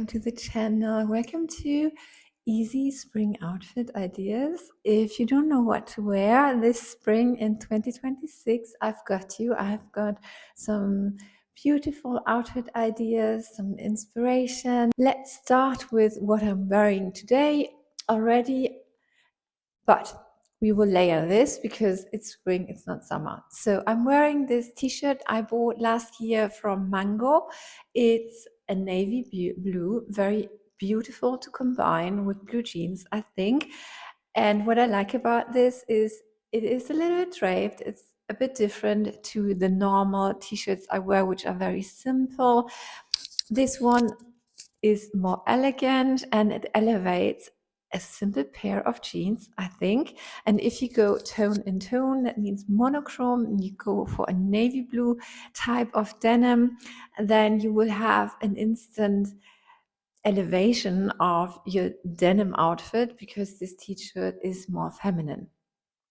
welcome to the channel. Welcome to easy spring outfit ideas. If you don't know what to wear this spring in 2026, I've got you. I've got some beautiful outfit ideas, some inspiration. Let's start with what I'm wearing today already, but we will layer this because it's spring, it's not summer. So I'm wearing this t-shirt I bought last year from Mango. It's a navy blue, very beautiful to combine with blue jeans, I think. And what I like about this is it is a little bit draped. It's a bit different to the normal t-shirts I wear, which are very simple. This one is more elegant and it elevates a simple pair of jeans, I think. And if you go tone in tone, that means monochrome, and you go for a navy blue type of denim, then you will have an instant elevation of your denim outfit because this t-shirt is more feminine.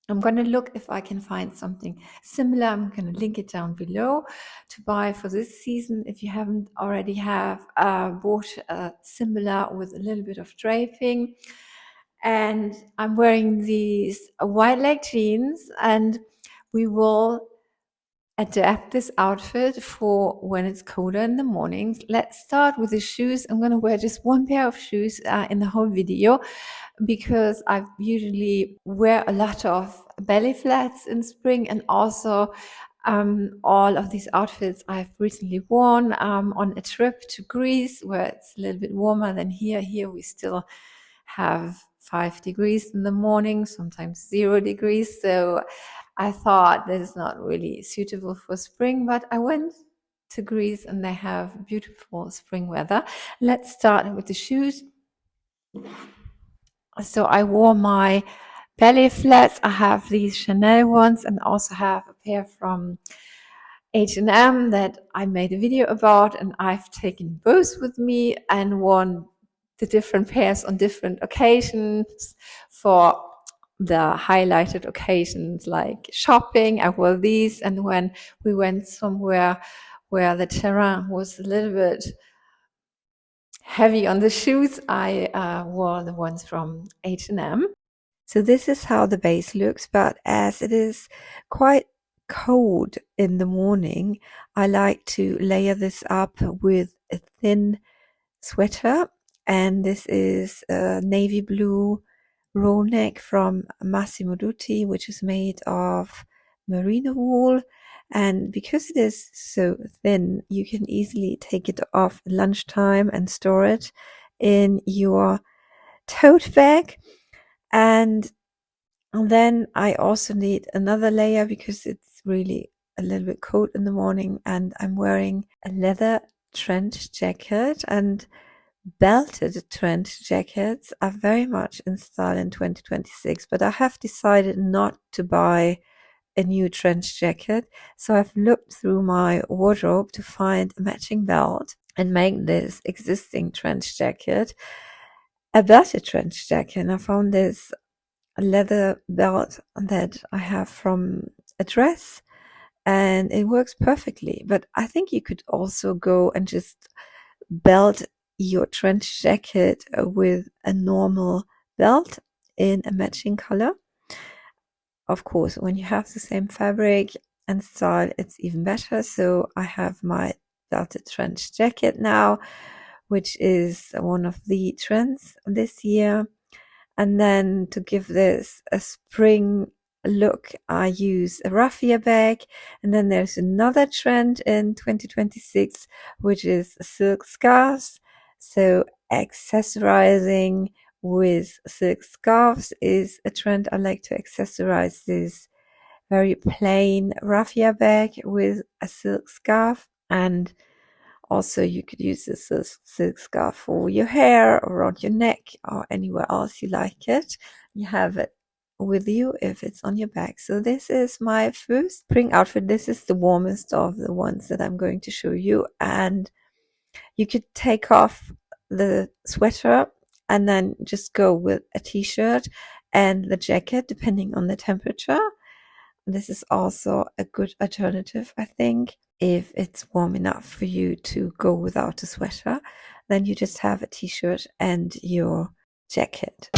I'm going to look if I can find something similar. I'm going to link it down below to buy for this season. If you haven't already have bought a similar with a little bit of draping. And I'm wearing these wide leg jeans, and we will adapt this outfit for when it's colder in the mornings. Let's start with the shoes. I'm going to wear just one pair of shoes in the whole video because I usually wear a lot of belly flats in spring, and also all of these outfits I've recently worn on a trip to Greece where it's a little bit warmer than here. Here we still have 5 degrees in the morning, sometimes 0 degrees. So I thought this is not really suitable for spring, but I went to Greece and they have beautiful spring weather. Let's start with the shoes. So I wore my belly flats. I have these Chanel ones and also have a pair from H&M that I made a video about, and I've taken both with me and worn the different pairs on different occasions. For the highlighted occasions like shopping, I wore these, and when we went somewhere where the terrain was a little bit heavy on the shoes, I wore the ones from H&M. So this is how the base looks, but as it is quite cold in the morning, I like to layer this up with a thin sweater, and this is a navy blue roll neck from Maxi, which is made of merino wool. And because it is so thin, you can easily take it off at lunchtime and store it in your tote bag. And then I also need another layer because it's really a little bit cold in the morning, and I'm wearing a leather trench jacket, and belted trench jackets are very much in style in 2026, but I have decided not to buy a new trench jacket. So I've looked through my wardrobe to find a matching belt and make this existing trench jacket a belted trench jacket. And I found this leather belt that I have from a dress, and it works perfectly. But I think you could also go and just belt your trench jacket with a normal belt in a matching color. Of course, when you have the same fabric and style, it's even better. So I have my belted trench jacket now, which is one of the trends this year. And then to give this a spring look, I use a raffia bag. And then there's another trend in 2026, which is silk scarves. So accessorizing with silk scarves is a trend. I like to accessorize this very plain raffia bag with a silk scarf. And also, you could use this silk scarf for your hair or around your neck or anywhere else you like it. You have it with you if it's on your back. So this is my first spring outfit. This is the warmest of the ones that I'm going to show you. And you could take off the sweater and then just go with a t-shirt and the jacket, depending on the temperature. This is also a good alternative, I think, if it's warm enough for you to go without a sweater. then you just have a t-shirt and your jacket.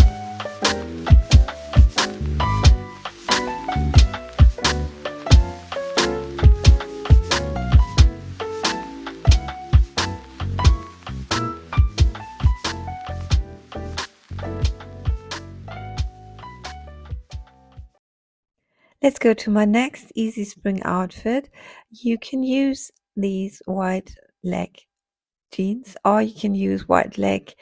Let's go to my next easy spring outfit. You can use these wide leg jeans, or you can use wide leg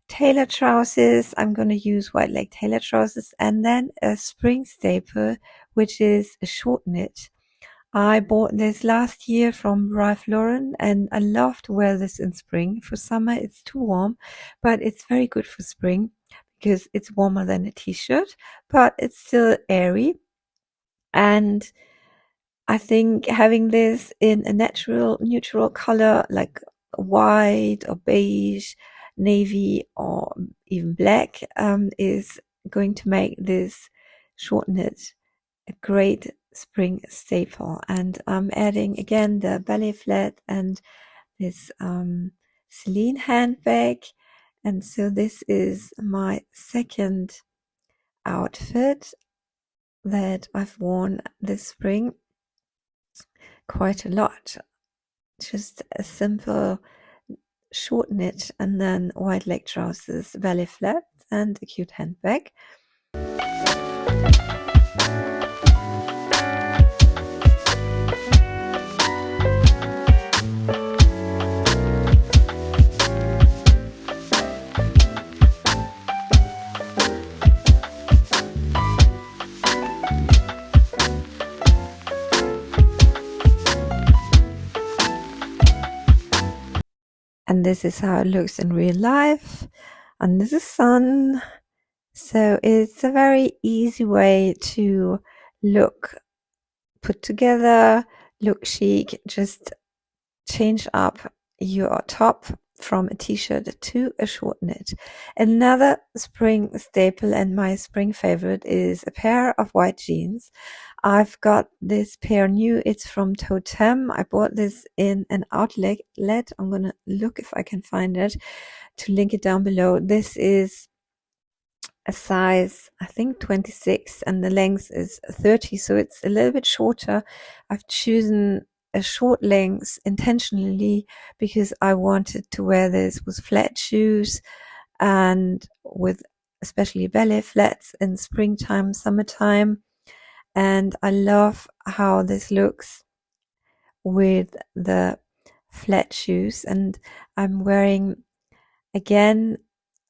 tailor trousers. I'm going to use wide leg tailor trousers, and then a spring staple, which is a short knit. I bought this last year from Ralph Lauren, and I love to wear this in spring. For summer it's too warm, but it's very good for spring because it's warmer than a t-shirt, but it's still airy. And I think having this in a neutral color like white or beige, navy, or even black is going to make this short knit a great spring staple. And I'm adding again the belly flat and this Celine handbag. And so this is my second outfit that I've worn this spring quite a lot. Just a simple short knit and then wide leg trousers, belly flat, and a cute handbag. And this is how it looks in real life under the sun. So it's a very easy way to look put together, look chic, just change up your top from a t-shirt to a short knit. Another spring staple and my spring favorite is a pair of white jeans. I've got this pair new. It's from Totem. I bought this in an outlet. I'm gonna look if I can find it to link it down below. This is a size, I think 26, and the length is 30, so it's a little bit shorter. I've chosen a short length intentionally because I wanted to wear this with flat shoes and with especially belly flats in springtime, summertime. And I love how this looks with the flat shoes. And I'm wearing, again,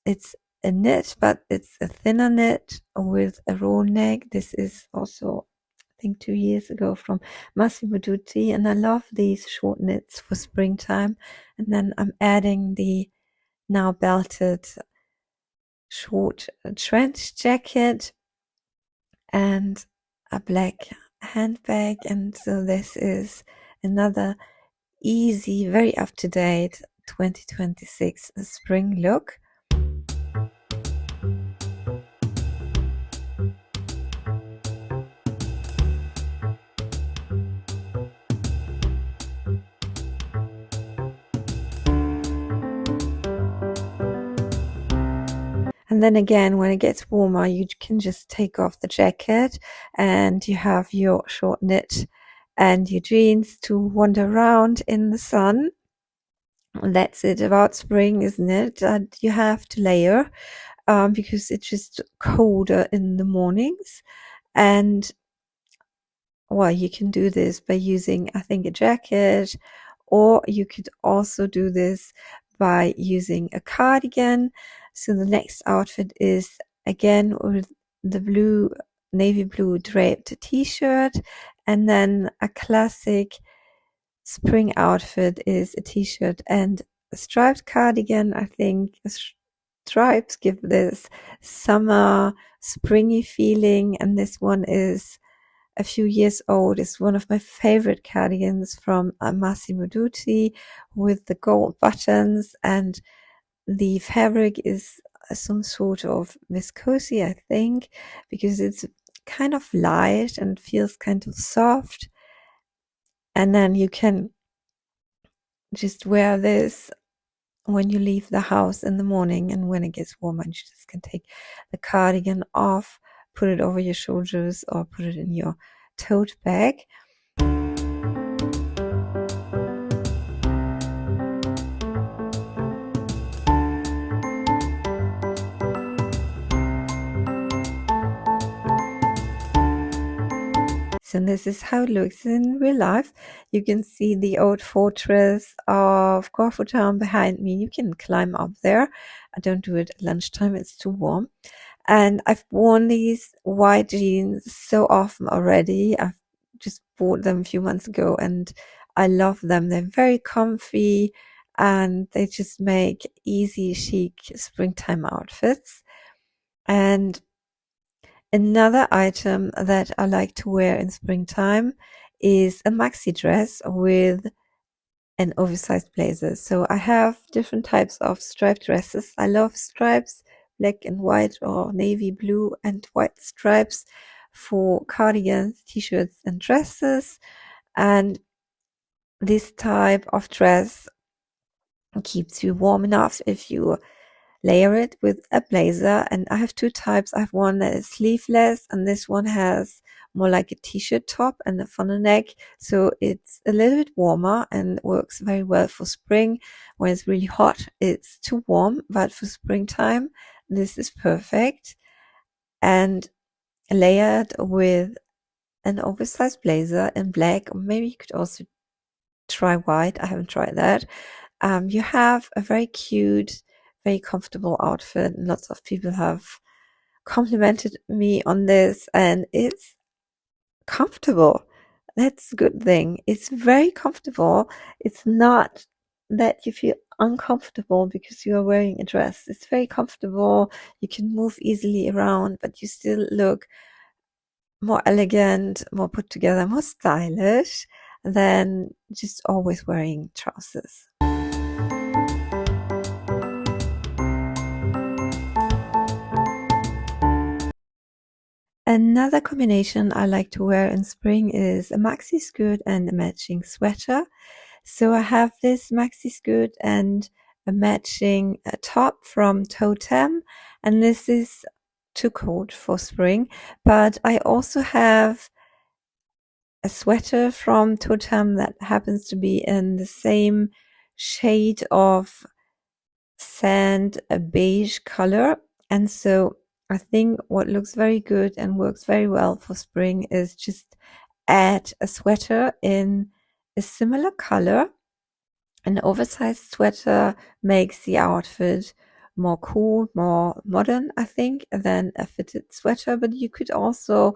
it's a knit, but it's a thinner knit with a roll neck. This is also, I think, 2 years ago from Maxi, and I love these short knits for springtime. And then I'm adding the now belted short trench jacket and a black handbag. And so this is another easy, very up to date 2026 spring look. And then again, when it gets warmer, you can just take off the jacket and you have your short knit and your jeans to wander around in the sun. And that's it about spring, isn't it? You have to layer because it's just colder in the mornings. And well, you can do this by using, I think, a jacket, or you could also do this by using a cardigan. So the next outfit is again with the navy blue draped t-shirt, and then a classic spring outfit is a t-shirt and a striped cardigan. I think stripes give this summer springy feeling, and this one is a few years old. It's one of my favorite cardigans from Maxi with the gold buttons, and the fabric is some sort of viscosity, I think, because it's kind of light and feels kind of soft. And then you can just wear this when you leave the house in the morning, and when it gets warmer, you just can take the cardigan off, put it over your shoulders, or put it in your tote bag. So this is how it looks in real life. You can see the old fortress of Corfu Town behind me. You can climb up there. I don't do it at lunchtime, it's too warm. And I've worn these white jeans so often already. I've just bought them a few months ago and I love them. They're very comfy and they just make easy, chic springtime outfits. And another item that I like to wear in springtime is a maxi dress with an oversized blazer. So I have different types of striped dresses. I love stripes, black and white or navy blue and white stripes for cardigans, t-shirts and dresses. And this type of dress keeps you warm enough if you layer it with a blazer. And I have two types. I have one that is sleeveless and this one has more like a t-shirt top and a funnel neck, so it's a little bit warmer and works very well for spring. When it's really hot, it's too warm, but for springtime this is perfect. And layered with an oversized blazer in black, or maybe you could also try white. I haven't tried that. You have a very cute, very comfortable outfit. Lots of people have complimented me on this, and it's comfortable. That's a good thing. It's very comfortable. It's not that you feel uncomfortable because you are wearing a dress. It's very comfortable. You can move easily around, but you still look more elegant, more put together, more stylish than just always wearing trousers. Another combination I like to wear in spring is a maxi skirt and a matching sweater. So I have this maxi skirt and a matching top from Totem, and this is too cold for spring. But I also have a sweater from Totem that happens to be in the same shade of sand, a beige color. And so I think what looks very good and works very well for spring is just add a sweater in a similar color. An oversized sweater makes the outfit more cool, more modern, I think, than a fitted sweater. But you could also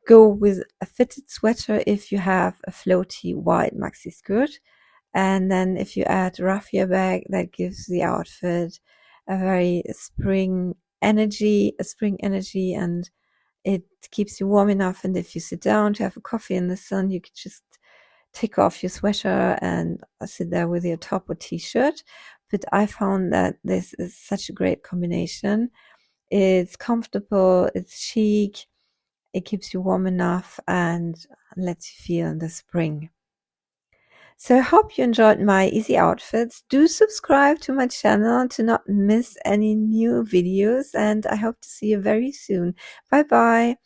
go with a fitted sweater if you have a floaty white maxi skirt. And then if you add a raffia bag, that gives the outfit a very spring energy, and it keeps you warm enough. And if you sit down to have a coffee in the sun, you could just take off your sweater and sit there with your top or t-shirt. But I found that this is such a great combination. It's comfortable, it's chic, it keeps you warm enough and lets you feel in the spring. So I hope you enjoyed my easy outfits. Do subscribe to my channel to not miss any new videos, and I hope to see you very soon. Bye bye.